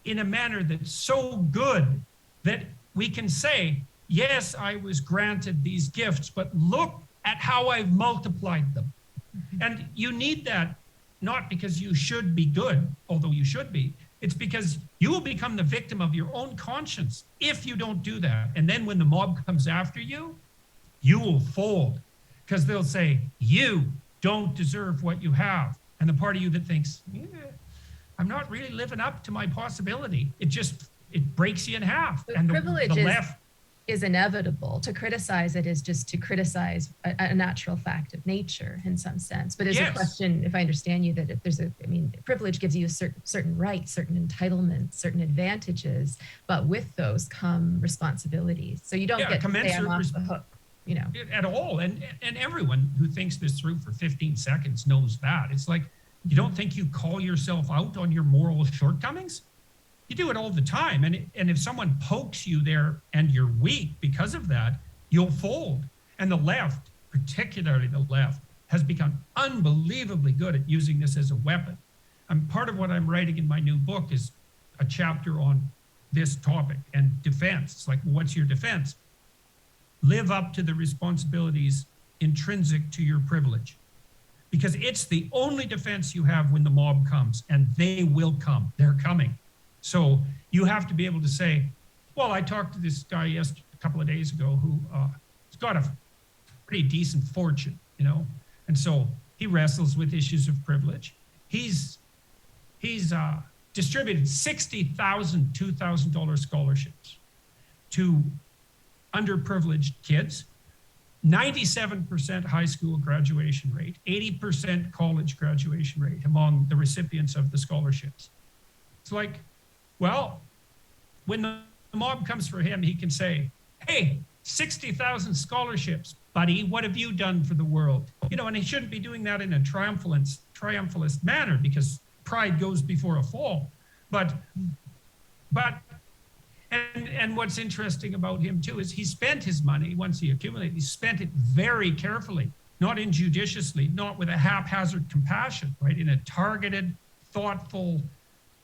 in a manner that's so good that we can say, yes, I was granted these gifts, but look at how I've multiplied them. Mm-hmm. And you need that, not because you should be good, although you should be. It's because you will become the victim of your own conscience if you don't do that. And then when the mob comes after you, you will fold, because they'll say, you don't deserve what you have. And the part of you that thinks, yeah, I'm not really living up to my possibility, it breaks you in half. But and privilege the left is inevitable. To criticize it is just to criticize a natural fact of nature in some sense. But there's a question, if I understand you, that if there's privilege gives you a certain rights, certain entitlements, certain advantages, but with those come responsibilities. So you don't get to say I'm off the hook. At all. And everyone who thinks this through for 15 seconds knows that. It's like, you don't think you call yourself out on your moral shortcomings? You do it all the time. And if someone pokes you there and you're weak because of that, you'll fold. And the left, particularly the left, has become unbelievably good at using this as a weapon. And part of what I'm writing in my new book is a chapter on this topic and defense. It's like, what's your defense? Live up to the responsibilities intrinsic to your privilege, because it's the only defense you have when the mob comes, and they will come. They're coming. So you have to be able to say, well, I talked to this guy a couple of days ago who has got a pretty decent fortune, and so he wrestles with issues of privilege. He's distributed 60,000 $2,000 scholarships to underprivileged kids, 97% high school graduation rate, 80% college graduation rate among the recipients of the scholarships. It's like, well, when the mob comes for him, he can say, hey, 60,000 scholarships, buddy, what have you done for the world? And he shouldn't be doing that in a triumphalist manner, because pride goes before a fall. But what's interesting about him too is he spent his money, once he accumulated, he spent it very carefully, not injudiciously, not with a haphazard compassion, right? In a targeted, thoughtful,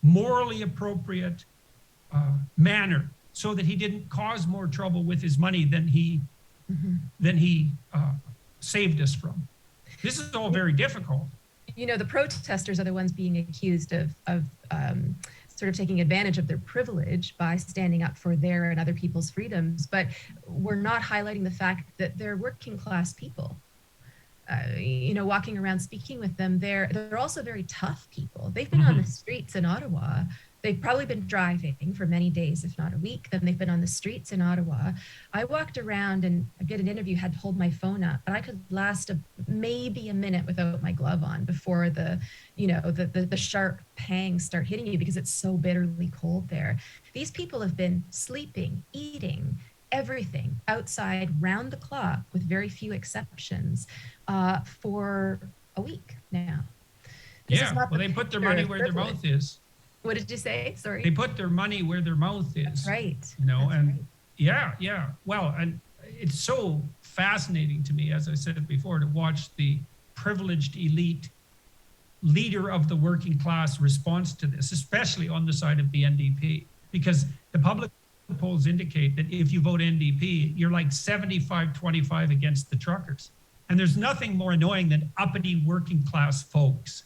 morally appropriate manner, so that he didn't cause more trouble with his money than he saved us from. This is all very difficult. The protesters are the ones being accused of sort of taking advantage of their privilege by standing up for their and other people's freedoms, but we're not highlighting the fact that they're working class people. Walking around speaking with them, they're also very tough people. They've been on the streets in Ottawa They've probably been driving for many days, if not a week. Then they've been on the streets in Ottawa. I walked around and I did an interview, had to hold my phone up, but I could last maybe a minute without my glove on before the sharp pangs start hitting you because it's so bitterly cold there. These people have been sleeping, eating, everything outside round the clock with very few exceptions for a week now. This is Yeah, not well, the they put their picture money of where their privilege. mouth is. What did you say? Sorry. They put their money where their mouth That's is. right. You know, That's and right. yeah. Well, and it's so fascinating to me, as I said before, to watch the privileged elite leader of the working class response to this, especially on the side of the NDP, because the public polls indicate that if you vote NDP, you're like 75-25 against the truckers. And there's nothing more annoying than uppity working class folks.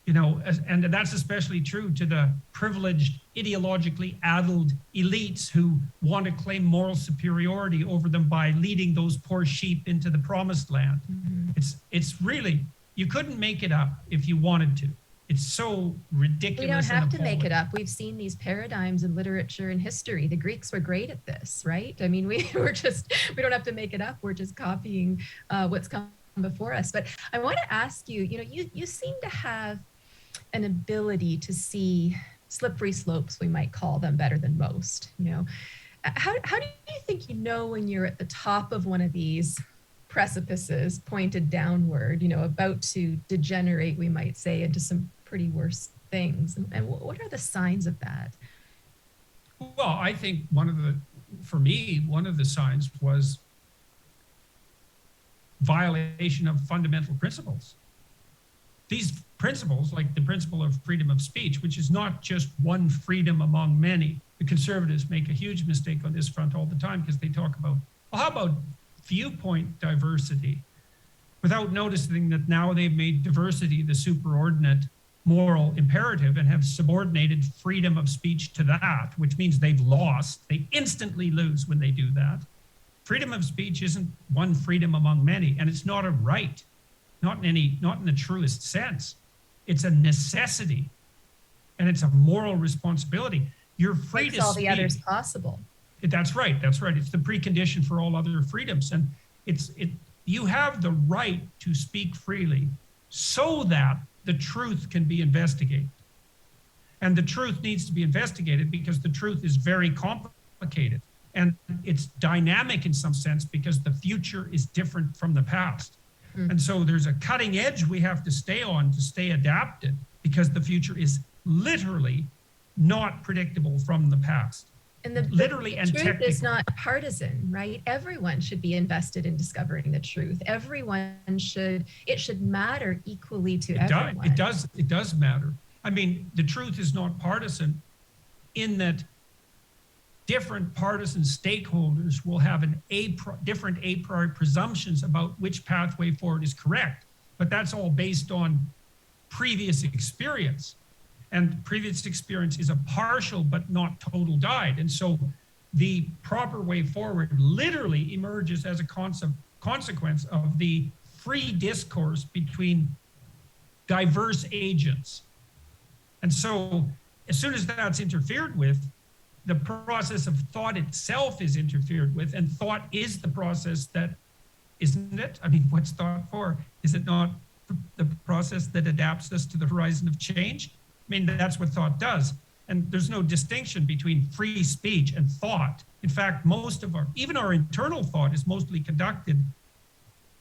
And that's especially true to the privileged, ideologically addled elites who want to claim moral superiority over them by leading those poor sheep into the promised land. Mm-hmm. It's really, you couldn't make it up if you wanted to. It's so ridiculous. We don't have and to make appalling. it up. We've seen these paradigms in literature and history. The Greeks were great at this, right? I mean, we don't have to make it up. We're just copying what's come before us. But I want to ask you, you seem to have an ability to see slippery slopes, we might call them, better than most. How do you think when you're at the top of one of these precipices pointed downward, about to degenerate, we might say, into some pretty worse things? And what are the signs of that? Well, I think one of the signs was violation of fundamental principles. These principles, like the principle of freedom of speech, which is not just one freedom among many. The conservatives make a huge mistake on this front all the time because they talk about, well, how about viewpoint diversity, without noticing that now they've made diversity the superordinate moral imperative and have subordinated freedom of speech to that, which means they've lost. They instantly lose when they do that. Freedom of speech isn't one freedom among many, and it's not a right. Not in the truest sense. It's a necessity, and it's a moral responsibility. You're free Makes to all speak. the others possible. That's right. It's the precondition for all other freedoms, and you have the right to speak freely, so that the truth can be investigated. And the truth needs to be investigated because the truth is very complicated, and it's dynamic in some sense because the future is different from the past. And so there's a cutting edge we have to stay on to stay adapted because the future is literally not predictable from the past. And the literally and truth technically. is not partisan, right? Everyone should be invested in discovering the truth. It should matter equally to everyone. It does matter. I mean, the truth is not partisan in that different partisan stakeholders will have different a priori presumptions about which pathway forward is correct. But that's all based on previous experience. And previous experience is a partial but not total guide. And so the proper way forward literally emerges as a consequence of the free discourse between diverse agents. And so as soon as that's interfered with, the process of thought itself is interfered with, and thought is the process that, isn't it? I mean, what's thought for? Is it not the process that adapts us to the horizon of change? I mean, that's what thought does. And there's no distinction between free speech and thought. In fact, even our internal thought is mostly conducted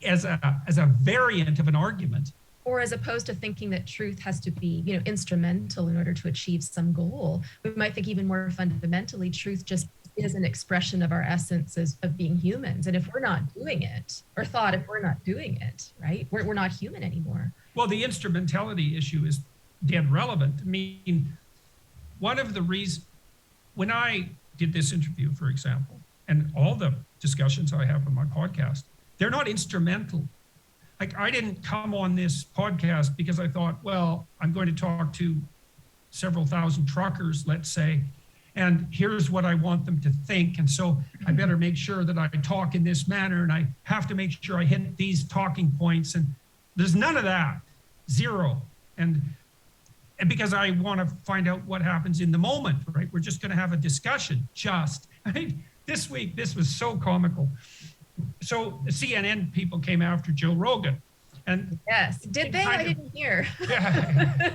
as a variant of an argument. Or as opposed to thinking that truth has to be, instrumental in order to achieve some goal, we might think even more fundamentally, truth just is an expression of our essence of being humans. And if we're not doing it, or thought, if we're not doing it, right, we're not human anymore. Well, the instrumentality issue is dead relevant. I mean, one of the reasons, when I did this interview, for example, and all the discussions I have on my podcast, they're not instrumental. Like, I didn't come on this podcast because I thought, well, I'm going to talk to several thousand truckers, let's say, and here's what I want them to think. And so I better make sure that I talk in this manner, and I have to make sure I hit these talking points. And there's none of that, zero. And and because I want to find out what happens in the moment, right? We're just going to have a discussion. I mean, this week, this was so comical. So the CNN people came after Joe Rogan. And yes, did they? I didn't hear. Yeah.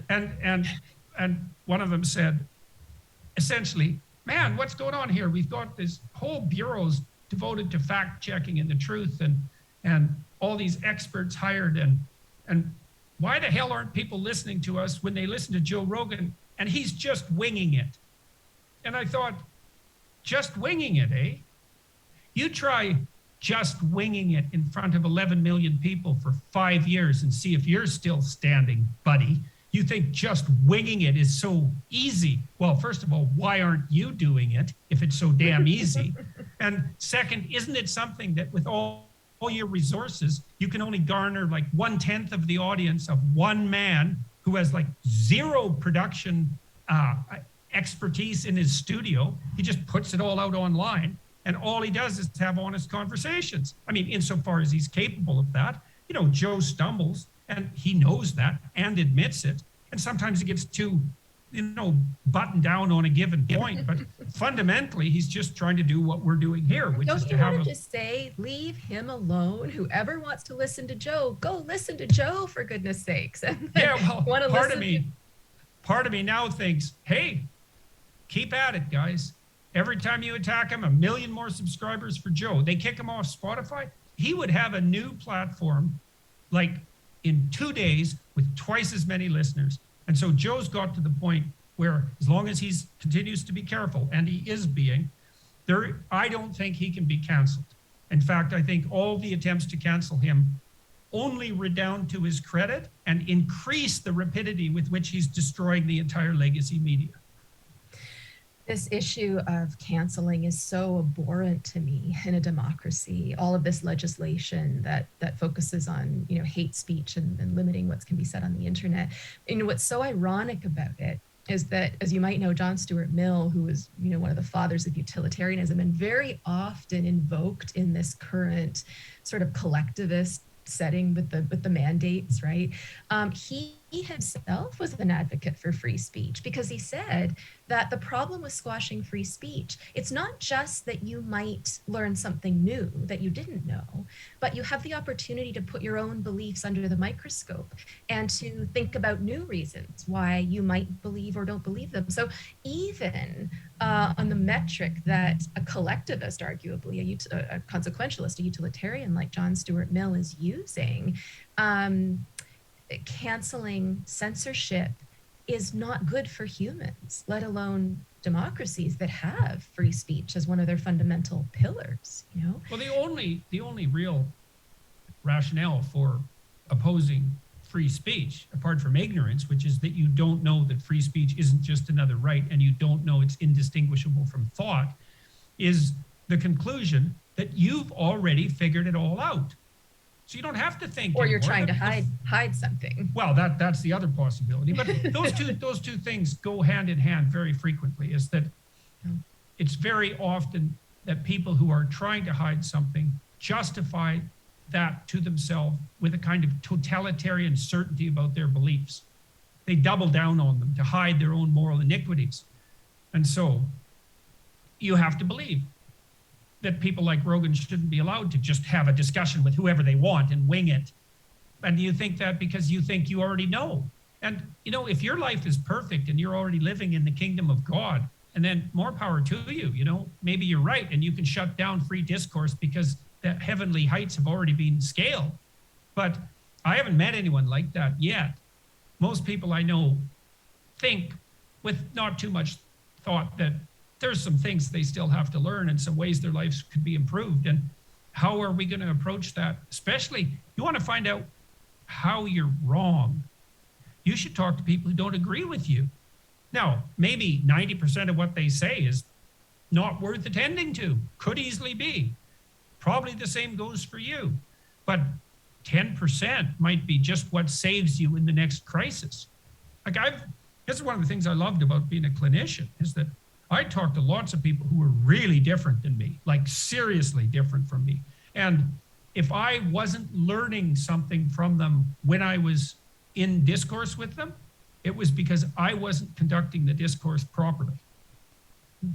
and one of them said, essentially, man, what's going on here? We've got this whole bureau's devoted to fact checking and the truth, and all these experts hired, and why the hell aren't people listening to us when they listen to Joe Rogan and he's just winging it? And I thought, just winging it, eh? You try just winging it in front of 11 million people for 5 years and see if you're still standing, buddy. You think just winging it is so easy. Well, first of all, why aren't you doing it if it's so damn easy? And second, isn't it something that with all your resources, you can only garner like 1/10 of the audience of one man who has like zero production expertise in his studio. He just puts it all out online. And all he does is have honest conversations. I mean, insofar as he's capable of that. You know, Joe stumbles, and he knows that and admits it. And sometimes he gets too, buttoned down on a given point. But fundamentally, he's just trying to do what we're doing here, which is to have Don't you want to just say, leave him alone? Whoever wants to listen to Joe, go listen to Joe, for goodness sakes. And yeah, well, part of me now thinks, hey, keep at it, guys. Every time you attack him, 1 million more subscribers for Joe. They kick him off Spotify. He would have a new platform like in 2 days with twice as many listeners. And so Joe's got to the point where as long as he continues to be careful, and he is being, I don't think he can be canceled. In fact, I think all the attempts to cancel him only redound to his credit and increase the rapidity with which he's destroying the entire legacy media. This issue of canceling is so abhorrent to me in a democracy. All of this legislation that focuses on, hate speech and limiting what can be said on the internet. And what's so ironic about it is that, as you might know, John Stuart Mill, who was, one of the fathers of utilitarianism and very often invoked in this current sort of collectivist setting with the mandates, right? He himself was an advocate for free speech because he said that the problem with squashing free speech, it's not just that you might learn something new that you didn't know, but you have the opportunity to put your own beliefs under the microscope and to think about new reasons why you might believe or don't believe them. So even on the metric that a collectivist, arguably a consequentialist, a utilitarian like John Stuart Mill is using, canceling censorship is not good for humans, let alone democracies that have free speech as one of their fundamental pillars, Well, the only real rationale for opposing free speech, apart from ignorance, which is that you don't know that free speech isn't just another right and you don't know it's indistinguishable from thought, is the conclusion that you've already figured it all out. So you don't have to think. Or you're trying to hide something. Well, that's the other possibility. But those two things go hand in hand very frequently. Is that it's very often that people who are trying to hide something justify that to themselves with a kind of totalitarian certainty about their beliefs. They double down on them to hide their own moral iniquities. And so you have to believe that people like Rogan shouldn't be allowed to just have a discussion with whoever they want and wing it. And you think that because you think you already know. And, if your life is perfect and you're already living in the kingdom of God, and then more power to you, maybe you're right and you can shut down free discourse because the heavenly heights have already been scaled. But I haven't met anyone like that yet. Most people I know think with not too much thought that there's some things they still have to learn and some ways their lives could be improved. And how are we going to approach that? Especially, you want to find out how you're wrong. You should talk to people who don't agree with you. Now, maybe 90% of what they say is not worth attending to, could easily be. Probably the same goes for you. But 10% might be just what saves you in the next crisis. This is one of the things I loved about being a clinician, is that I talked to lots of people who were really different than me, like seriously different from me. And if I wasn't learning something from them when I was in discourse with them, It was because I wasn't conducting the discourse properly. So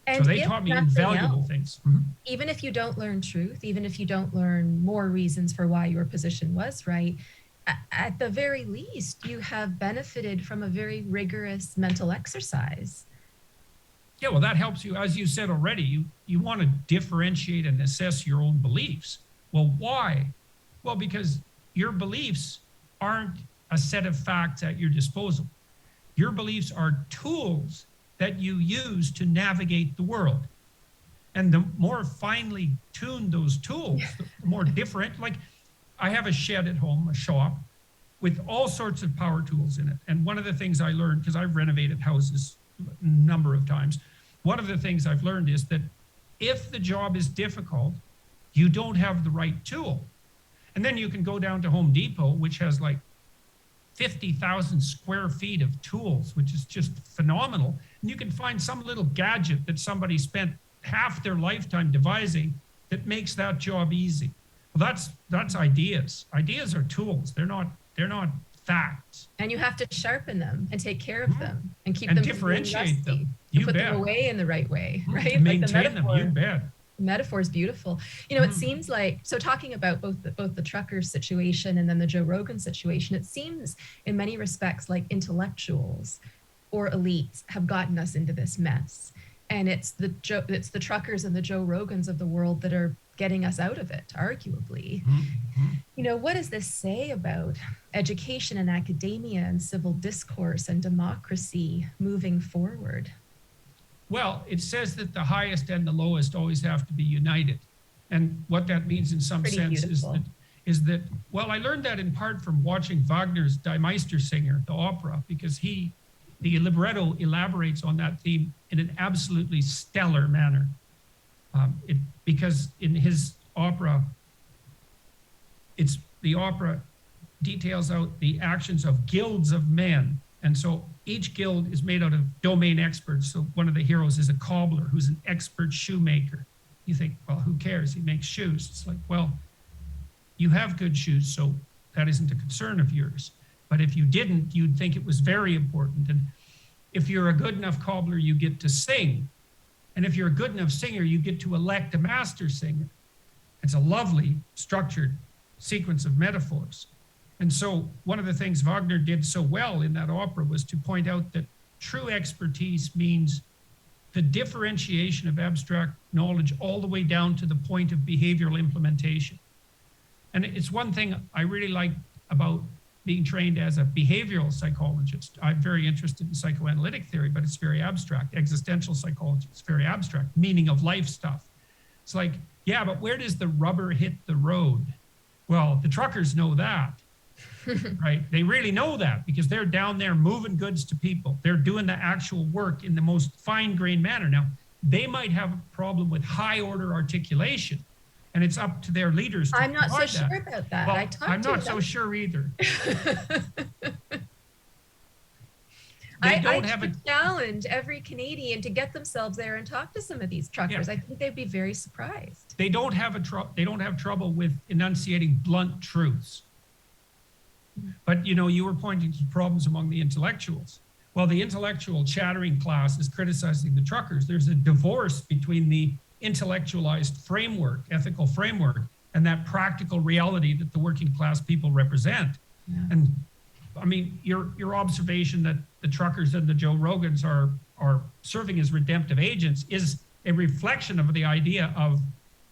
And they if taught me nothing invaluable else, things. even if you don't learn truth, even if you don't learn more reasons for why your position was right, at the very least, you have benefited from a very rigorous mental exercise. Yeah, well, that helps you. As you said already, you want to differentiate and assess your own beliefs. Well, why? Well, because your beliefs aren't a set of facts at your disposal. Your beliefs are tools that you use to navigate the world. And the more finely tuned those tools, the more different. Like, I have a shed at home, a shop, with all sorts of power tools in it. And one of the things I learned, because I've renovated houses a number of times, one of the things I've learned is that if the job is difficult, you don't have the right tool. And then you can go down to Home Depot, which has like 50,000 square feet of tools, which is just phenomenal. And you can find some little gadget that somebody spent half their lifetime devising that makes that job easy. Well, that's ideas. Ideas are tools. They're not facts. And you have to sharpen them and take care of them and keep And them from being differentiate rusty them. and You put bet. them away in the right way, right? To maintain them. You bet. The metaphor is beautiful. You know, it seems like, so talking about both the truckers situation and then the Joe Rogan situation, it seems in many respects like intellectuals or elites have gotten us into this mess. And it's the truckers and the Joe Rogans of the world that are getting us out of it, arguably. You know, what does this say about education and academia and civil discourse and democracy moving forward? Well, it says that the highest and the lowest always have to be united. And what that means in some Pretty sense beautiful. is that, well, I learned that in part from watching Wagner's Die Meistersinger, the opera, because the libretto elaborates on that theme in an absolutely stellar manner. Because in his opera, the opera details out the actions of guilds of men. And so each guild is made out of domain experts. So one of the heroes is a cobbler who's an expert shoemaker. You think, well, who cares? He makes shoes. It's like, well, you have good shoes, so that isn't a concern of yours. But if you didn't, you'd think it was very important. And if you're a good enough cobbler, you get to sing. And if you're a good enough singer, you get to elect a master singer. It's a lovely structured sequence of metaphors. And so one of the things Wagner did so well in that opera was to point out that true expertise means the differentiation of abstract knowledge all the way down to the point of behavioral implementation. And it's one thing I really like about being trained as a behavioral psychologist. I'm very interested in psychoanalytic theory, but it's very abstract. Existential psychology is very abstract, meaning of life stuff. It's like, yeah, but where does the rubber hit the road? Well, the truckers know that. Right? They really know that because they're down there moving goods to people. They're doing the actual work in the most fine-grained manner. Now, they might have a problem with high-order articulation, and it's up to their leaders to I'm not so provide that. sure about that. Well, I'm not so them. sure either. I challenge every Canadian to get themselves there and talk to some of these truckers. Yeah. I think they'd be very surprised. They don't have trouble with enunciating blunt truths. But you were pointing to problems among the intellectuals. Well, the intellectual chattering class is criticizing the truckers. There's a divorce between the intellectualized framework, ethical framework, and that practical reality that the working class people represent. Yeah. And I mean, your observation that the truckers and the Joe Rogans are serving as redemptive agents is a reflection of the idea of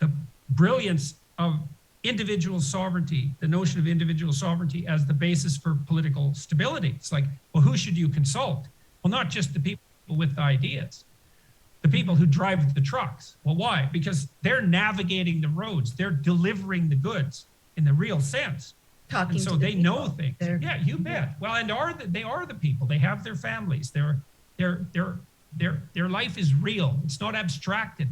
the brilliance of individual sovereignty, the notion of individual sovereignty as the basis for political stability. It's like, well, who should you consult? Well, not just the people with the ideas, the people who drive the trucks. Well, why? Because they're navigating the roads, they're delivering the goods in the real sense. Talking and so to the they people. know things. Yeah, you bet. Yeah. Well, and they are the people. They have their families. Their life is real. It's not abstracted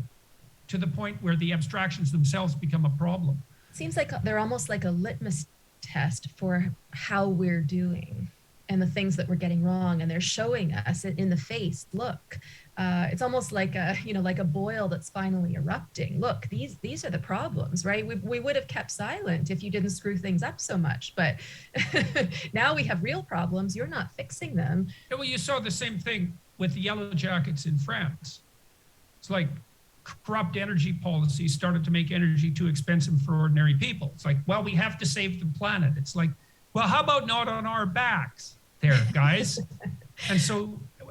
to the point where the abstractions themselves become a problem. Seems like they're almost like a litmus test for how we're doing. and the things that we're getting wrong, and they're showing us in the face, look, it's almost like a, you know, like a boil that's finally erupting. Look, these are the problems, right? We would have kept silent if you didn't screw things up so much, but now we have real problems. You're not fixing them. Yeah, well, you saw the same thing with the Yellow Jackets in France. It's like corrupt energy policies started to make energy too expensive for ordinary people. It's like, well, we have to save the planet. It's like, well, how about not on our backs there, guys?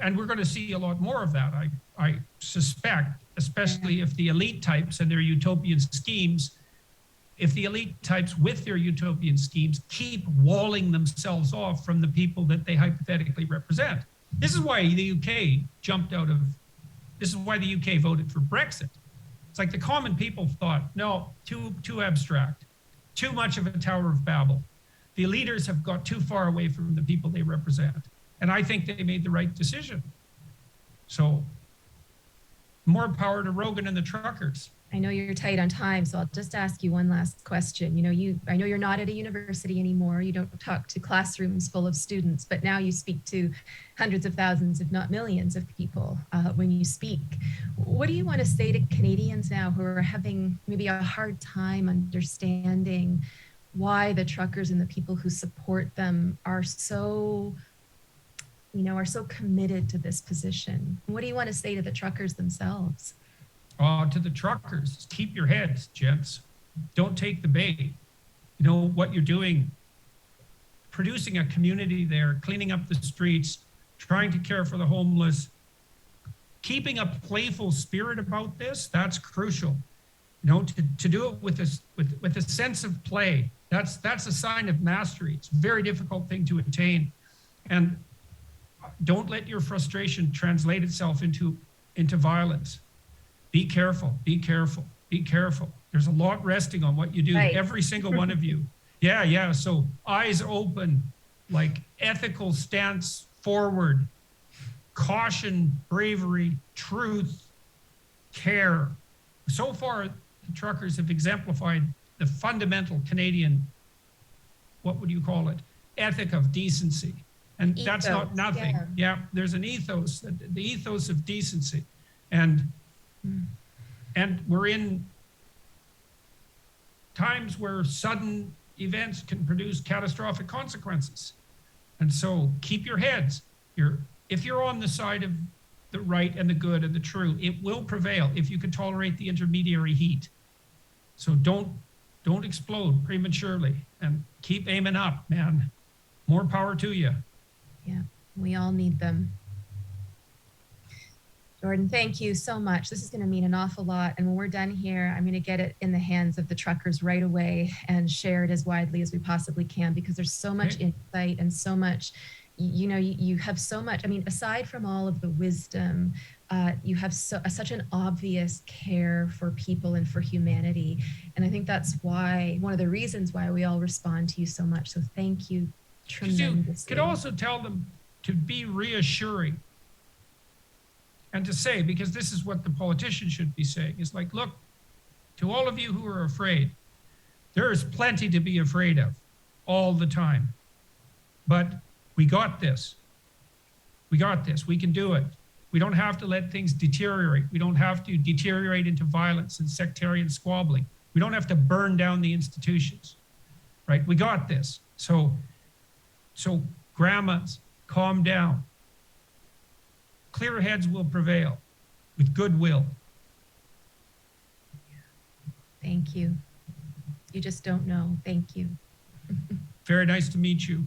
And we're going to see a lot more of that, I suspect, especially if the elite types and their utopian schemes, if the elite types with their utopian schemes keep walling themselves off from the people that they hypothetically represent. This is why the UK this is why the UK voted for Brexit. It's like the common people thought, no, too abstract, too much of a Tower of Babel. The leaders have got too far away from the people they represent. And I think they made the right decision. So more power to Rogan and the truckers. I know you're tight on time, so I'll just ask you one last question. You know, I know you're not at a university anymore. You don't talk to classrooms full of students, but now you speak to hundreds of thousands, if not millions of people when you speak. What do you want to say to Canadians now who are having maybe a hard time understanding why the truckers and the people who support them are so, you know, are so committed to this position? What do you want to say to the truckers themselves? To the truckers, keep your heads, gents. Don't take the bait. You know what you're doing, producing a community there, cleaning up the streets, trying to care for the homeless, keeping a playful spirit about this, that's crucial. You know, to do it with a sense of play, that's a sign of mastery. It's a very difficult thing to attain. And don't let your frustration translate itself into violence. Be careful, be careful, be careful. There's a lot resting on what you do, right. Every single one of you. Yeah. So eyes open, like ethical stance forward, caution, bravery, truth, care. So far, the truckers have exemplified the fundamental Canadian, what would you call it, ethic of decency. And ethos, that's not nothing. Yeah, there's an ethos, the ethos of decency. And we're in times where sudden events can produce catastrophic consequences. And so keep your heads. If you're on the side of the right and the good and the true, it will prevail if you can tolerate the intermediary heat. So don't explode prematurely and keep aiming up, man. More power to you. Yeah, we all need them. Jordan, thank you so much. This is going to mean an awful lot. And when we're done here, I'm going to get it in the hands of the truckers right away and share it as widely as we possibly can, because there's so much insight and so much, you know, you have so much. I mean, aside from all of the wisdom, you have such an obvious care for people and for humanity. And I think that's why, one of the reasons why we all respond to you so much. So thank you tremendously. You could also tell them to be reassuring. And to say, because this is what the politicians should be saying, is like, look, to all of you who are afraid, there is plenty to be afraid of all the time. But we got this. We got this. We can do it. We don't have to let things deteriorate. We don't have to deteriorate into violence and sectarian squabbling. We don't have to burn down the institutions, right? We got this. So grandmas, calm down. Clear heads will prevail with goodwill. Thank you. You just don't know. Thank you. Very nice to meet you.